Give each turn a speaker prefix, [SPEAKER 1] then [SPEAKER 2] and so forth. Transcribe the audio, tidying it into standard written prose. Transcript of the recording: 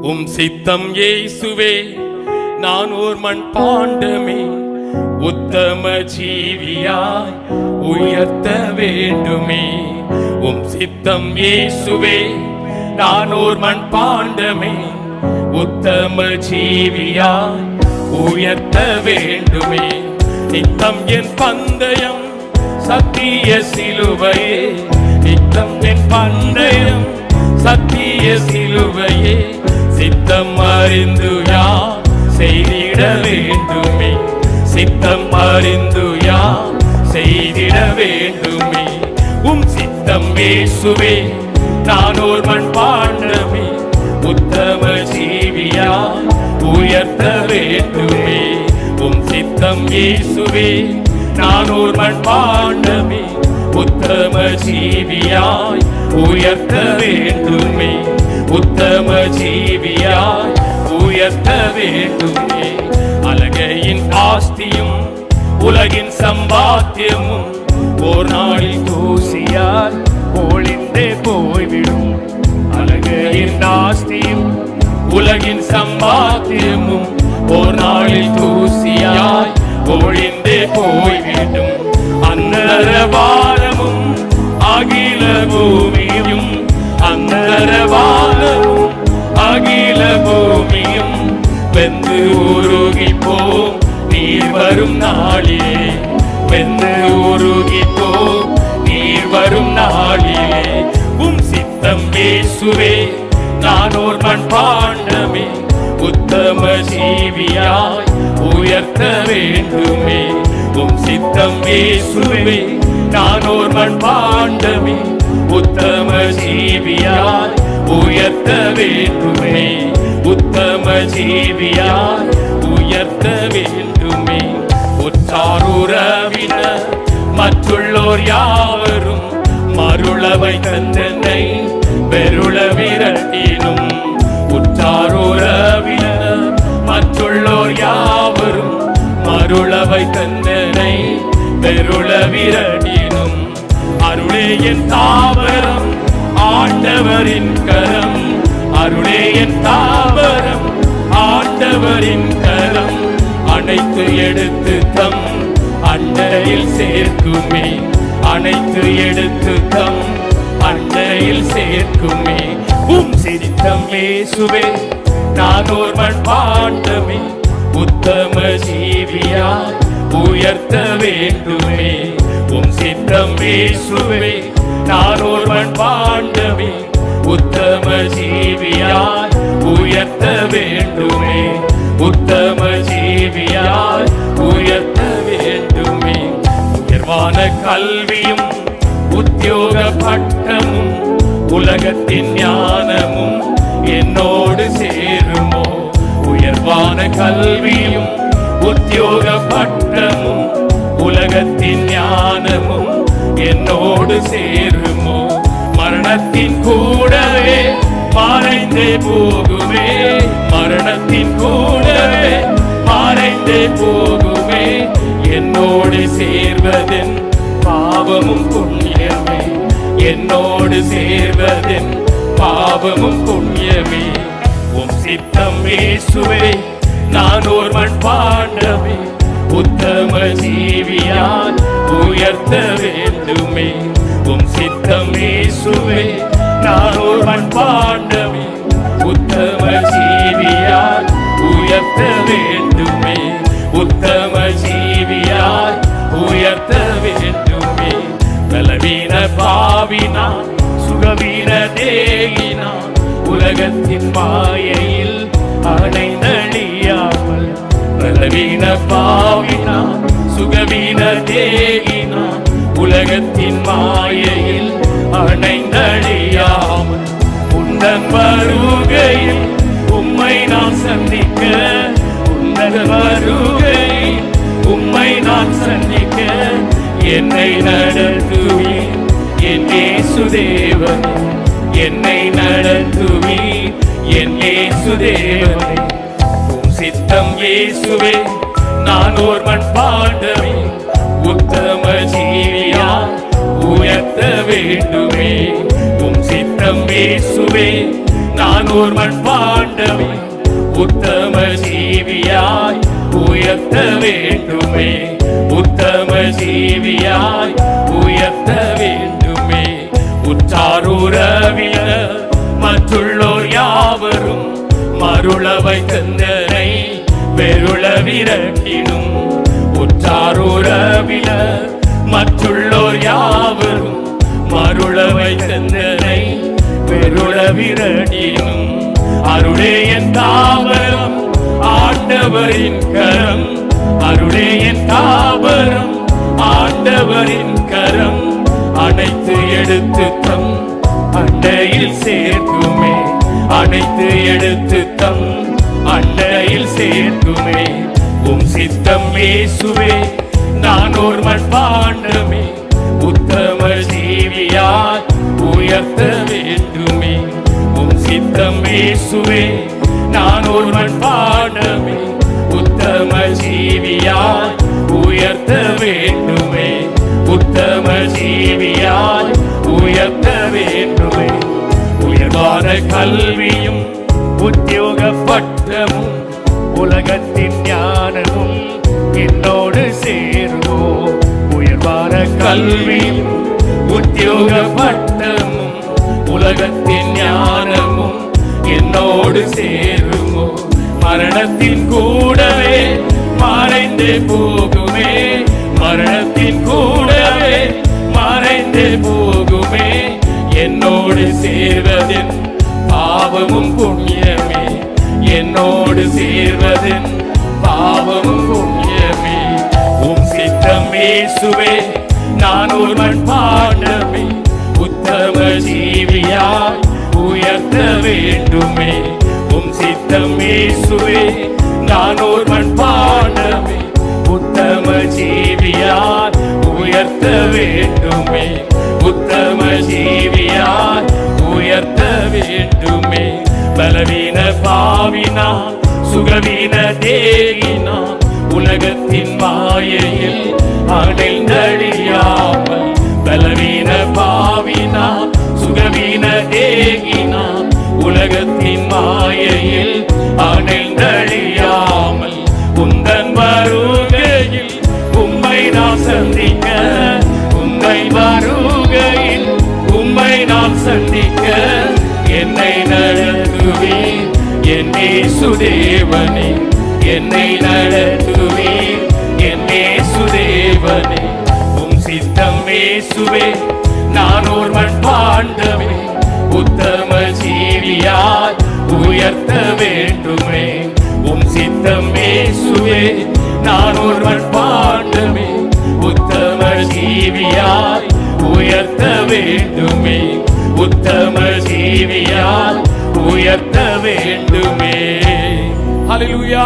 [SPEAKER 1] உம் சித்தம் இயேசுவே, நான் ஓர் மண் பாண்டமே, உத்தம ஜீவியாய் உயர்த்த வேண்டுமே. உம் சித்தம் இயேசுவே, நான் ஓர் மண் பாண்டமே, உத்தம ஜீவியாய் உயர்த்த வேண்டுமே. நித்தம் என் பந்தயம் சத்திய சிலுவையே, நித்தம் என் பந்தயம் சத்திய சிலுவையே, சித்தம் அறிந்து யார் செய்திட வேண்டுமே, சித்தம் அறிந்து யார் செய்திட வேண்டுமே. உம் சித்தம் இயேசுவே, நான் ஓர் மண் பாண்டமே, உத்தம ஜீவியாய் உயர்த்த வேண்டுமே. உம் சித்தம் இயேசுவே, நான் ஓர் மண் பாண்டமே, உத்தம ஜீவியாய் உயர்த்த வேண்டுமே, உத்தம ஜீவியாய் உயர்த்த வேண்டுமே. அலகையின் ஆஸ்தியும் உலகின் சம்பாத்தியமும் ஓர் நாளில் தூசியால் ஒளிந்தே போய்விடும். அலகையின் ஆஸ்தியும் உலகின் சம்பாத்தியமும் ஓர் நாளில் தூசியாய் ஒளிந்தே போய்விடும். அந்தரவாரமும் அகில பூமியும், அந்தரவாரமும் அகில பூமியும் வெந்து உருகி போம் நீர் வரும் நாளிலே, வெந்து உருகி போம் நீர் வரும் நாளிலே. உம் சித்தம் இயேசுவே, நான் ஓர் மண் பாண்டமே, உத்தம ஜீவியாய் உயர்த்த வேண்டுமே. உம் சித்தம் இயேசுவே, நான் ஓர் மண் பாண்டமே, உத்தம ஜீவியாய் உயர்த்த வேண்டுமே, உத்தம ஜீவியாய் உயர்த்த வேண்டுமே. உற்றாருறவினர் மற்றுள்ளோர் யாவரும் மருளவை தந்தனை வெருள விரட்டினும். உற்றாருறவினர் மற்றுள்ளோர் யாவரும் மருளவை தந்தனை வெருள விரட்டினும். அருளே என் தாவரம் ஆண்டவரின் கரம், அருளே என் தாவரம் ஆண்டவரின் கரம், அனைத்து எடுத்து தம் அண்டையில் சேர்க்குமே, அனைத்து எடுத்து தம் அண்டையில் சேர்க்குமே. உம் சித்தம் இயேசுவே, நான் ஓர் மண் பாண்டமே, உத்தம ஜீவியாய் உயர்த்த வேண்டுமே. உம் சித்தம் இயேசுவே, நான் ஓர் மண் பாண்டமே, உத்தம ஜீவியாய் உயர்த்த வேண்டுமே, உத்தம ஜீவியாய் உயர்த்த வேண்டுமே. உயர்வான கல்வியும் உத்தியோக பட்டமும் உலகத்தின் ஞானமும் என்னோடு சேருமோ. உயர்வான கல்வியும் உத்தியோக பட்டமும் உலகத்தின் ஞானமும் என்னோடு சேருமோ. மரணத்தின் கூடவே மறைந்தே போகுமே, மரணத்தின் கூடவே மறைந்தே போகுமே. என்னோடு சேர்வதன் பாவமும் புண்ணியமே, என்னோடு சேர்வதன் பாவமும் புண்ணியமே. உம் சித்தம் இயேசுவே, நான் ஓர் மண் பாண்டமே, உத்தம ஜீவியாய் உயர்த்த வேண்டுமே. உம் சித்தம் இயேசுவே, நான் ஓர் மண் பாண்டமே, உத்தம ஜீவியாய் உயர்த்த வேண்டுமே, உத்தம ஜீவியாய் உயர்த்த வேண்டுமே. பலவீன பாவினா சுகவீன தேகினா உலகத்தின் மாயையில் அடைந்தழியாமல். பலவீன பாவினா சுகவீன தேகினா உலகத்தின் மாயையில் அடைந்தழியாமல். உந்தன் வருகையில் உம்மை நான் சந்திக்க, உந்தன் வருகையில் உம்மை நான் சந்திக்க என்னை நடத்துவி என் இயேசுதேவனே, என்னை நடத்துவி என் இயேசுதேவனே. உம் சித்தம் இயேசுவே, நான் ஓர் மண் பாண்டமே, உத்தம ஜீவியாய் உயர்த்த வேண்டுமே. உம் சித்தம் இயேசுவே, நான் ஓர் மண் பாண்டமே உத்தம ஜீவியாய் உயர்த்த வேண்டுமே, உத்தம ஜீவியாய் உயர்த்த வேண்டுமே. உற்றாருறவினர் மற்றுள்ளோர் யாவரும் மருளவை தந்தனை வெருள விரட்டினும். உற்றாருறவினர் மற்றுள்ளோர் யாவரும் மருளவை தந்தனை வெருள விரட்டினும். அருளே என் தாவரம் ஆண்டவரின் கரம், அருளே என் தாவரம் ஆண்டவரின் கரம். அனைத்து எடுத்து தம் அண்டையில் சேர்க்குமே, அனைத்து எடுத்து தம் அண்டையில் சேர்க்குமே. உம் சித்தம் இயேசுவே நான் ஒரு மண்பாண்டமே உத்தம ஜீவியாய் உயர்த்த வேண்டுமே. உம் சித்தம் இயேசுவே நான் ஒரு மண்பாண்டமே உத்தம ஜீவியாய் உயர்த்த வேண்டுமே, உத்தம ஜீவியாய் உயர்த்த வேண்டுமே. உயர்வான கல்வியும் உத்தியோக பட்டமும் உலகத்தின் ஞானமும் என்னோடு சேருவோ. உயர்வான கல்வியும் உத்தியோக பட்டமும் உலகத்தின் ஞானமும் என்னோடு சேருமோ. மரணத்தின் கூடவே மறைந்தே போகுமே, மரணத்தின் கூடவே மறைந்தே போகுமே. என்னோடு சேர்வதின் பாவமும் புண்ணியமே, என்னோடு சேர்வதின் பாவமும் புண்ணியமே. உம் சித்தம் இயேசுவே நான் ஒரு மண்பாண்டமே உத்தம ஜீவியாய் உயர்த்த வேண்டுமே. உம் சித்தம் இயேசுவே நான் ஒரு மண்பாண்டமே உத்தம ஜீவியாய் உயர்த்த வேண்டுமே, உத்தம ஜீவியாய் உயர்த்த வேண்டுமே. பலவீன பாவினா சுகவீன தேகினா உலகத்தின் மாயையில் அடைந்தழியாமல். பலவீன பாவினா சுகவீன தேகினா உலகத்தின் மாயையில் அடைந்தழியாமல். உந்தன் வருகையில் உம்மை நாம் சந்திக்க, உம்மை வருகையில் உம்மை நாம் சந்திக்க என்னை நடத்துவீர் என் இயேசுதேவனே, என்னை நடத்துவீர் என் இயேசுதேவனே. உம் சித்தம் இயேசுவே நான் ஒரு மண்பாண்டமே உத்தம ஜீவியாய் உயர்த்த வேண்டுமே. உம் சித்தம் இயேசுவே நான் ஒரு மண்பாண்டமே உத்தம ஜீவியாய் உயர்த்த வேண்டுமே, உத்தம ஜீவியாய் உயர்த்த வேண்டுமே. ஹல்லேலூயா.